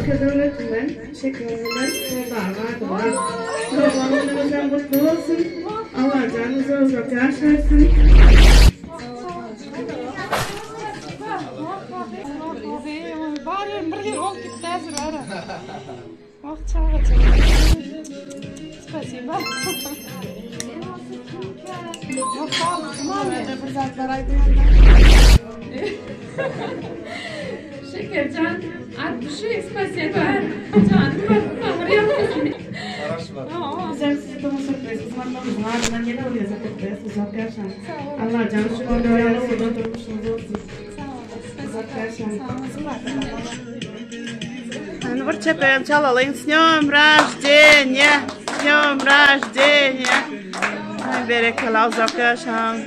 Kazanırım şekerler solda var. Programlarınızdan mutlu olsun. Allah canınızı uzak yaşarsın. Спасибо. Şekercan, at düşük, spasiba. Canım, oraya mısın? Güzel sizi de sürpriz. Kısmanlarımızın ardından yine oraya sürpriz. Uzak yaşam. Allah canı şu orada oraya orada durmuşsunuz olsun. Uzak yaşam. Ну, вот чекаем, çalalım. С днем рождения! С днем рождения! Berekala uzak yaşam.